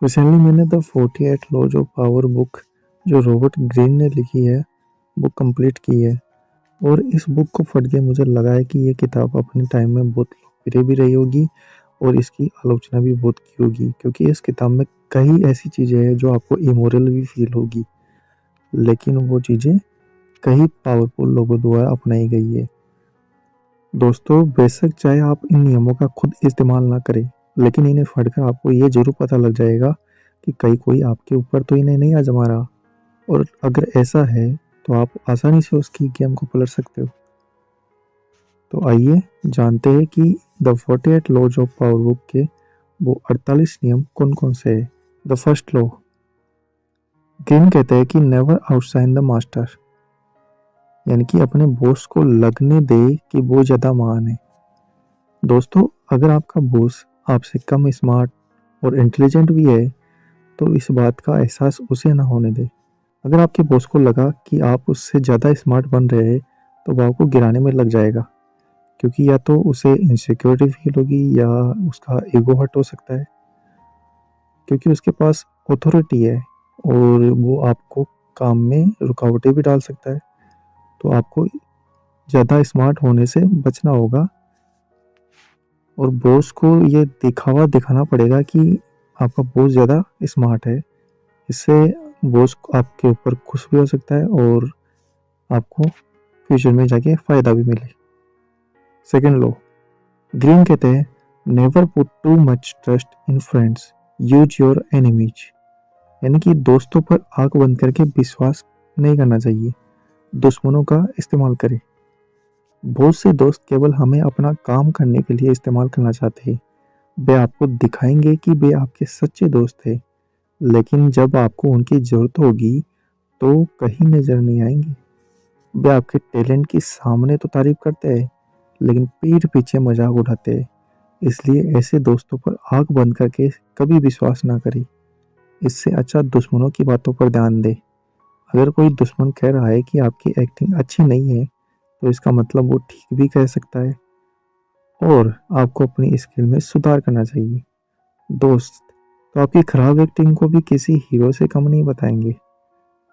Recently मैंने the 48 laws of power book जो Robert Greene ने लिखी है बुक कंप्लीट की है। और इस बुक को पढ़ के मुझे लगा है कि ये किताब अपने टाइम में बहुत लोकप्रिय भी रही होगी और इसकी आलोचना भी बहुत की होगी, क्योंकि इस किताब में कई ऐसी चीज़ें हैं जो आपको इमोरल भी फील होगी, लेकिन वो चीज़ें कई पावरफुल लोगों द्वारा अपनाई गई है। दोस्तों, बेशक चाहे आप इन नियमों का खुद इस्तेमाल ना करें, लेकिन इन्हें पढ़कर आपको ये ज़रूर पता लग जाएगा कि कहीं कोई आपके ऊपर तो इन्हें नहीं आजमा रहा, और अगर ऐसा है तो आप आसानी से उसकी गेम को पलट सकते हो। तो आइए जानते हैं कि the 48 laws of power book के वो 48 नियम कौन कौन से हैं। द फर्स्ट लॉ, ग्रीन कहते हैं कि नेवर आउटशाइन द मास्टर, यानी कि अपने बॉस को लगने दे कि वो ज़्यादा महान है। दोस्तों, अगर आपका बॉस आपसे कम स्मार्ट और इंटेलिजेंट भी है तो इस बात का एहसास उसे ना होने दे। अगर आपके बॉस को लगा कि आप उससे ज़्यादा स्मार्ट बन रहे हैं तो वो आपको गिराने में लग जाएगा, क्योंकि या तो उसे इनसिक्योरिटी फील होगी या उसका ईगो हर्ट हो सकता है, क्योंकि उसके पास अथॉरिटी है और वो आपको काम में रुकावटें भी डाल सकता है। तो आपको ज़्यादा स्मार्ट होने से बचना होगा और बॉस को ये दिखावा दिखाना पड़ेगा कि आपका बॉस ज़्यादा स्मार्ट है। इससे बॉस आपके ऊपर खुश भी हो सकता है और आपको फ्यूचर में जाके फ़ायदा भी मिले। सेकेंड लॉ, ग्रीन कहते हैं never put too much trust in friends, use your enemies, यानी कि दोस्तों पर आंख बंद करके विश्वास नहीं करना चाहिए, दुश्मनों का इस्तेमाल करें। बहुत से दोस्त केवल हमें अपना काम करने के लिए इस्तेमाल करना चाहते हैं। वे आपको दिखाएंगे कि वे आपके सच्चे दोस्त हैं, लेकिन जब आपको उनकी ज़रूरत होगी तो कहीं नज़र नहीं आएंगे। वे आपके टैलेंट के सामने तो तारीफ करते हैं, लेकिन पीठ पीछे मजाक उड़ाते हैं। इसलिए ऐसे दोस्तों पर आंख बंद करके कभी विश्वास ना करें। इससे अच्छा दुश्मनों की बातों पर ध्यान दें। अगर कोई दुश्मन कह रहा है कि आपकी एक्टिंग अच्छी नहीं है तो इसका मतलब वो ठीक भी कह सकता है और आपको अपनी स्किल में सुधार करना चाहिए। दोस्त तो आपकी खराब एक्टिंग को भी किसी हीरो से कम नहीं बताएंगे।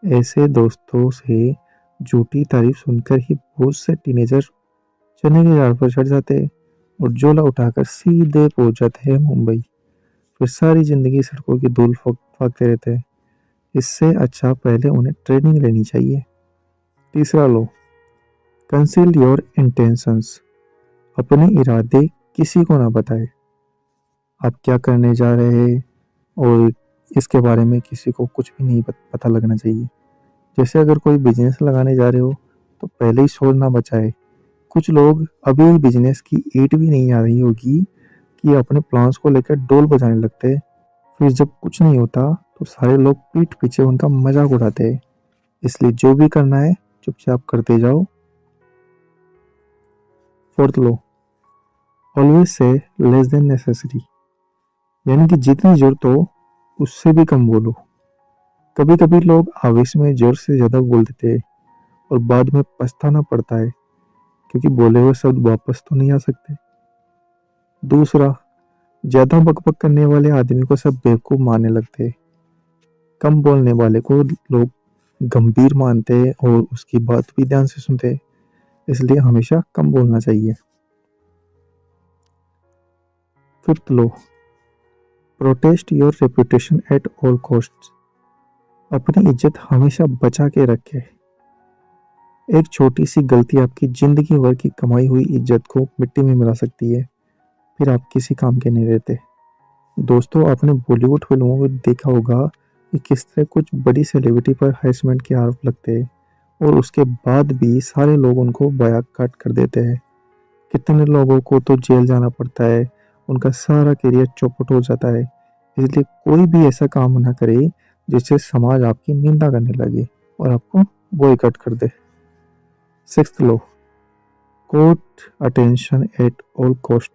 ऐसे दोस्तों से झूठी तारीफ सुनकर ही बहुत से टीनेजर चने के झाड़ पर चढ़ जाते हैं और झोला उठाकर सीधे पहुंच जाते हैं मुंबई। फिर सारी जिंदगी सड़कों की धूल फाकते रहते हैं। इससे अच्छा पहले उन्हें ट्रेनिंग लेनी चाहिए। तीसरा लो, कंसील योर इंटेंशंस, अपने इरादे किसी को ना बताए। आप क्या करने जा रहे हैं और इसके बारे में किसी को कुछ भी नहीं पता लगना चाहिए। जैसे अगर कोई बिजनेस लगाने जा रहे हो तो पहले ही शोर ना बचाए। कुछ लोग अभी बिजनेस की ईट भी नहीं आ रही होगी कि अपने प्लान्स को लेकर डोल बजाने लगते हैं। फिर जब कुछ नहीं होता तो सारे लोग पीठ पीछे उनका मजाक उड़ाते हैं। इसलिए जो भी करना है चुपचाप करते जाओ। Fourth law, always say less than necessary, यानी कि जितनी जरूरत हो उससे भी कम बोलो। कभी कभी लोग आवेश में जोर से ज़्यादा बोल देते हैं और बाद में पछताना पड़ता है, क्योंकि बोले हुए शब्द वापस तो नहीं आ सकते। दूसरा, ज़्यादा बकबक करने वाले आदमी को सब बेवकूफ़ मानने लगते हैं। कम बोलने वाले को लोग गंभीर मानते हैं और उसकी बात भी ध्यान से सुनते हैं। इसलिए हमेशा कम बोलना चाहिए। Fifth low, protest your reputation at all costs, अपनी इज्जत हमेशा बचा के रखे। एक छोटी सी गलती आपकी जिंदगी भर की कमाई हुई इज्जत को मिट्टी में मिला सकती है। फिर आप किसी काम के नहीं रहते। दोस्तों, आपने बॉलीवुड फिल्मों में देखा होगा कि किस तरह कुछ बड़ी सेलिब्रिटी पर हैरेसमेंट के आरोप लगते हैं और उसके बाद भी सारे लोग उनको बायकॉट कर देते हैं। कितने लोगों को तो जेल जाना पड़ता है, उनका सारा करियर चौपट हो जाता है। इसलिए कोई भी ऐसा काम ना करे जिससे समाज आपकी निंदा करने लगे और आपको बॉयकॉट कर दे। Sixth law, court attention at all cost,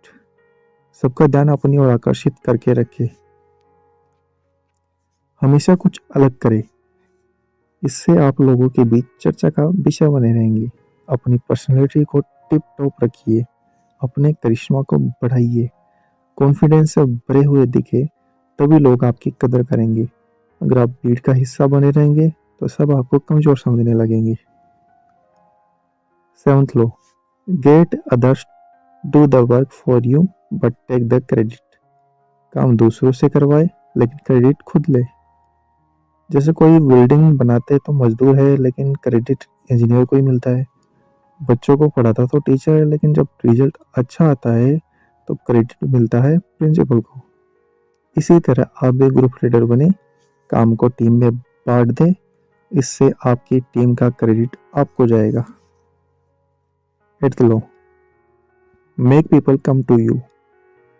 सबका ध्यान अपनी ओर आकर्षित करके रखे। हमेशा कुछ अलग करे, इससे आप लोगों के बीच चर्चा का विषय बने रहेंगे। अपनी पर्सनैलिटी को टिप टॉप रखिए, अपने करिश्मा को बढ़ाइए, कॉन्फिडेंस से भरे हुए दिखे तभी लोग आपकी कदर करेंगे। अगर आप भीड़ का हिस्सा बने रहेंगे तो सब आपको कमजोर समझने लगेंगे। 7th law, get others do the work for you but take the credit. काम दूसरों से करवाए लेकिन क्रेडिट खुद ले। जैसे कोई बिल्डिंग बनाते तो मजदूर है लेकिन क्रेडिट इंजीनियर को ही मिलता है। बच्चों को पढ़ाता तो टीचर है लेकिन जब रिजल्ट अच्छा आता है तो क्रेडिट मिलता है प्रिंसिपल को। इसी तरह आप भी ग्रुप लीडर बने, काम को टीम में बांट दें, इससे आपकी टीम का क्रेडिट आपको जाएगा। 8th law, make people come to you.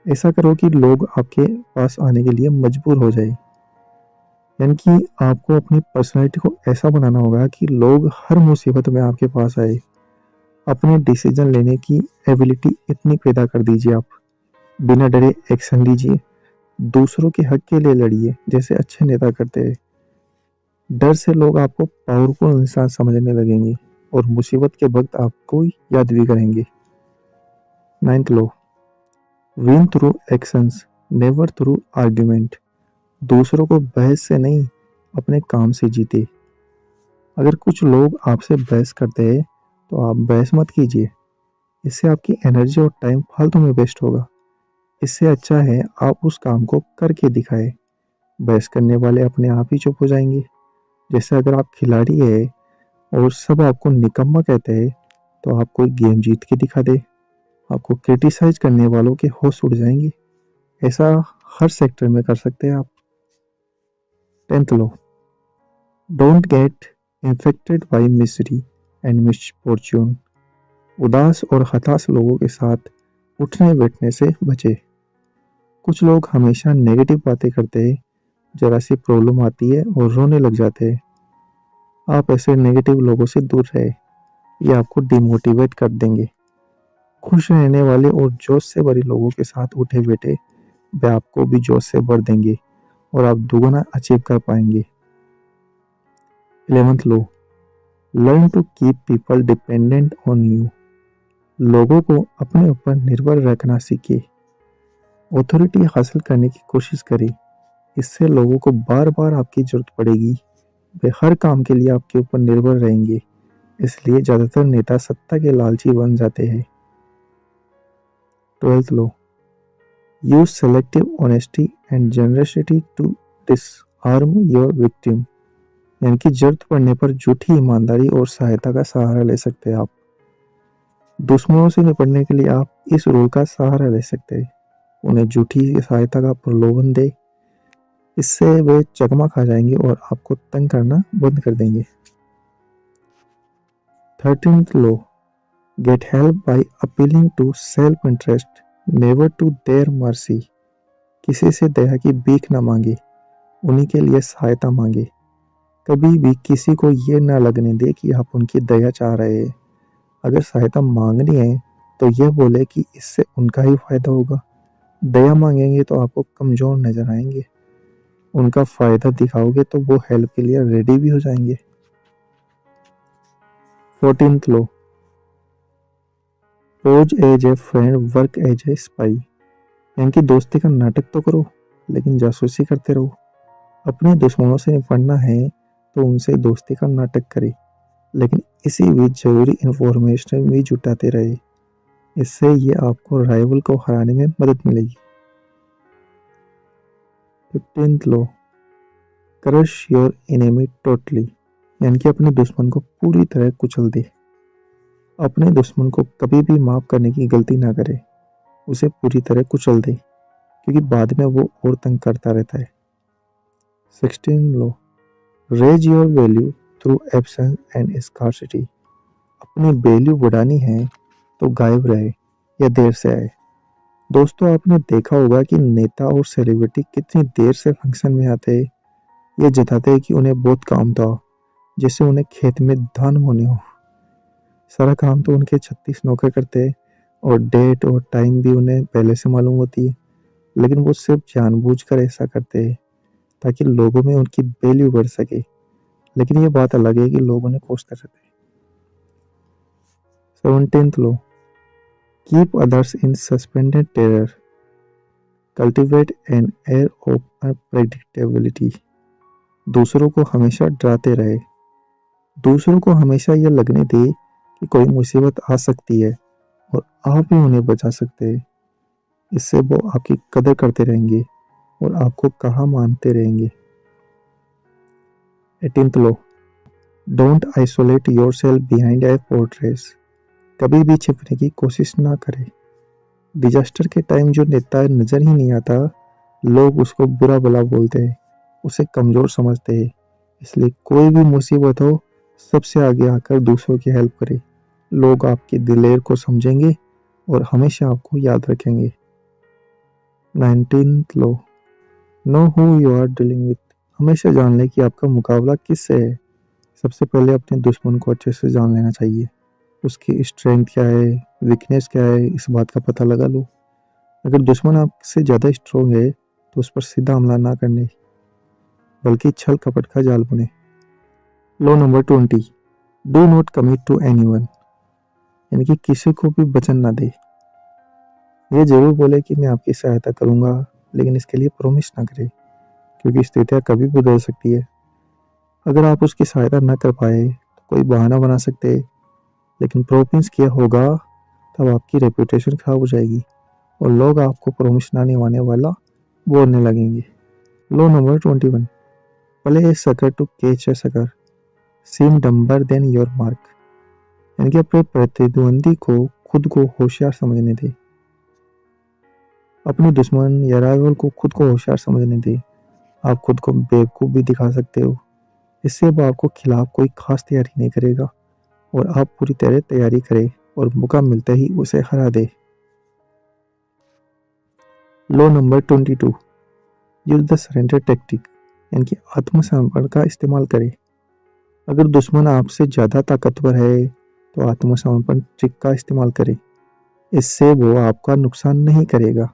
ऐसा करो कि लोग आपके पास आने के लिए मजबूर हो जाए। यानी कि आपको अपनी पर्सनैलिटी को ऐसा बनाना होगा कि लोग हर मुसीबत में आपके पास आए। अपने डिसीजन लेने की एबिलिटी इतनी पैदा कर दीजिए आप, बिना डरे एक्शन लीजिए, दूसरों के हक के लिए लड़िए जैसे अच्छे नेता करते हैं। डर से लोग आपको पावरफुल इंसान समझने लगेंगे और मुसीबत के वक्त आपको याद भी करेंगे। 9th law, win through actions never through argument. दूसरों को बहस से नहीं, अपने काम से जीते। अगर कुछ लोग आपसे बहस करते हैं तो आप बहस मत कीजिए, इससे आपकी एनर्जी और टाइम फालतू में वेस्ट होगा। इससे अच्छा है आप उस काम को करके दिखाएं। बहस करने वाले अपने आप ही चुप हो जाएंगे। जैसे अगर आप खिलाड़ी है और सब आपको निकम्मा कहते हैं तो आप कोई गेम जीत के दिखा दे, आपको क्रिटिसाइज करने वालों के होश उड़ जाएंगे। ऐसा हर सेक्टर में कर सकते हैं आप। 10th law, don't get infected by मिsery एंड मिसफॉर्चून। उदास और हताश लोगों के साथ उठने बैठने से बचे। कुछ लोग हमेशा नेगेटिव बातें करते हैं, जरा सी प्रॉब्लम आती है और रोने लग जाते हैं। आप ऐसे नेगेटिव लोगों से दूर रहे, ये आपको डिमोटिवेट कर देंगे। खुश रहने वाले और जोश से भरे लोगों के साथ उठे बैठे वे आपको भी जोश से भर देंगे और आप दुगना अचीव कर पाएंगे। 11th law, learn to keep people dependent on you. लोगों को अपने ऊपर निर्भर रखना सीखिए। ऑथोरिटी हासिल करने की कोशिश करें, इससे लोगों को बार बार आपकी जरूरत पड़ेगी। वे हर काम के लिए आपके ऊपर निर्भर रहेंगे, इसलिए ज्यादातर नेता सत्ता के लालची बन जाते हैं। 12th law, use selective honesty and generosity to disarm your victim. यानी कि जरूरत पड़ने पर झूठी ईमानदारी और सहायता का सहारा ले सकते हैं आप। दुश्मनों से निपटने के लिए आप इस रूल का सहारा ले सकते हैं, उन्हें झूठी सहायता का प्रलोभन दे, इससे वे चकमा खा जाएंगे और आपको तंग करना बंद कर देंगे। 13th law, get help by appealing to self interest never to their mercy. किसी से दया की भीख ना मांगे, उन्हीं के लिए सहायता मांगे। कभी भी किसी को ये ना लगने दे कि आप उनकी दया चाह रहे हैं। अगर सहायता मांगनी है तो यह बोले कि इससे उनका ही फायदा होगा। दया मांगेंगे तो आपको कमजोर नजर आएंगे, उनका फायदा दिखाओगे तो वो हेल्प के लिए रेडी भी हो जाएंगे। 14th law, pose as a friend work as a spy. यानी कि दोस्ती का नाटक तो करो लेकिन जासूसी करते रहो। अपने दुश्मनों से निपटना है तो उनसे दोस्ती का नाटक करे, लेकिन इसी बीच जरूरी इंफॉर्मेशन भी जुटाते रहे, इससे ये आपको राइवल को हराने में मदद मिलेगी। 15th low, crush your enemy totally. यानी कि अपने दुश्मन को पूरी तरह कुचल दे। अपने दुश्मन को कभी भी माफ करने की गलती ना करे, उसे पूरी तरह कुचल दे, क्योंकि बाद में वो और तंग करता रहता है। 16 law, raise your value through absence and scarcity. अपनी वैल्यू बढ़ानी है तो गायब रहे या देर से आए। दोस्तों, आपने देखा होगा कि नेता और सेलिब्रिटी कितनी देर से फंक्शन में आते हैं। ये जताते हैं कि उन्हें बहुत काम था, जैसे उन्हें खेत में धान बोने हो। सारा काम तो उनके 36 नौकर करते हैं और डेट और टाइम भी उन्हें पहले से मालूम होती है, लेकिन वो सिर्फ जानबूझकर ऐसा करते हैं ताकि लोगों में उनकी वैल्यू बढ़ सके। लेकिन ये बात अलग है कि लोग उन्हें कोसते रहते हैं। 17th law, keep others in suspended terror. Cultivate an air of unpredictability. दूसरों को हमेशा डराते रहे। दूसरों को हमेशा यह लगने दे कि कोई मुसीबत आ सकती है और आप ही उन्हें बचा सकते हैं। इससे वो आपकी कदर करते रहेंगे और आपको कहाँ मानते रहेंगे। 18th law, don't isolate yourself behind a fortress. कभी भी छिपने की कोशिश ना करें। डिजास्टर के टाइम जो नेता नजर ही नहीं आता, लोग उसको बुरा भला बोलते हैं, उसे कमजोर समझते हैं। इसलिए कोई भी मुसीबत हो, सबसे आगे आकर दूसरों की हेल्प करें। लोग आपके दिलेर को समझेंगे और हमेशा आपको याद रखेंगे। 19th law, know who you are dealing with. हमेशा जान लें कि आपका मुकाबला किससे है। सबसे पहले अपने दुश्मन को अच्छे से जान लेना चाहिए। उसकी स्ट्रेंथ क्या है, वीकनेस क्या है, इस बात का पता लगा लो। अगर दुश्मन आपसे ज़्यादा स्ट्रोंग है तो उस पर सीधा हमला ना करने, बल्कि छल कपट का जाल बुने। Law number 20, do not commit to anyone. यानी कि किसी को भी वचन ना दे। ये जरूर बोले कि मैं आपकी सहायता करूंगा, लेकिन इसके लिए प्रॉमिस ना करे, क्योंकि स्थितियां कभी बदल सकती है। अगर आप उसकी सहायता न कर पाए तो कोई बहाना बना सकते हैं, लेकिन प्रॉमिस किया होगा तब आपकी रेपुटेशन खराब हो जाएगी और लोग आपको प्रॉमिस ना निभाने वाला बोलने लगेंगे। Law number 21, play a sucker to catch a sucker, seem dumber than your mark. यानी कि अपने प्रतिद्वंदी को खुद को होशियार समझने दे। अपने दुश्मन या राइवल को खुद को होशियार समझने दे। आप खुद को बेवकूफ़ भी दिखा सकते हो। इससे वो आपको खिलाफ कोई खास तैयारी नहीं करेगा और आप पूरी तरह तैयारी करें और मौका मिलते ही उसे हरा दे। Law number 22, use the surrender tactic. यानी कि आत्मसमर्पण का इस्तेमाल करें। अगर दुश्मन आपसे ज़्यादा ताकतवर है तो आत्मसमर्पण ट्रिक का इस्तेमाल करें। इससे वो आपका नुकसान नहीं करेगा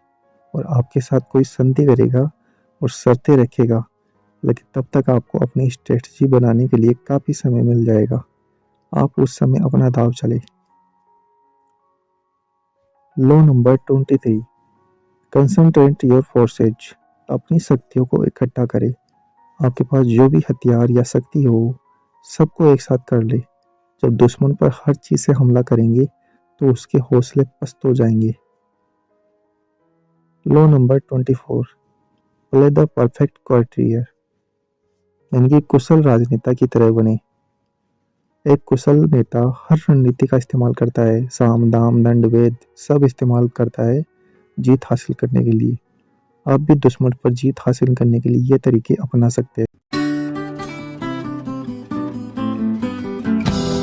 और आपके साथ कोई संधि करेगा और शर्तें रखेगा, लेकिन तब तक आपको अपनी स्ट्रेटजी बनाने के लिए काफ़ी समय मिल जाएगा। आप उस समय अपना दाव चले। Law number 23, concentrate your forces. अपनी शक्तियों को इकट्ठा करें। आपके पास जो भी हथियार या शक्ति हो, सबको एक साथ कर ले। जब दुश्मन पर हर चीज से हमला करेंगे तो उसके हौसले पस्त हो जाएंगे। Law number 24, play the perfect courtier. यानी कि कुशल राजनेता की तरह बने। एक कुशल नेता हर रणनीति का इस्तेमाल करता है, साम दाम दंड भेद सब इस्तेमाल करता है जीत हासिल करने के लिए। आप भी दुश्मन पर जीत हासिल करने के लिए ये तरीके अपना सकते हैं।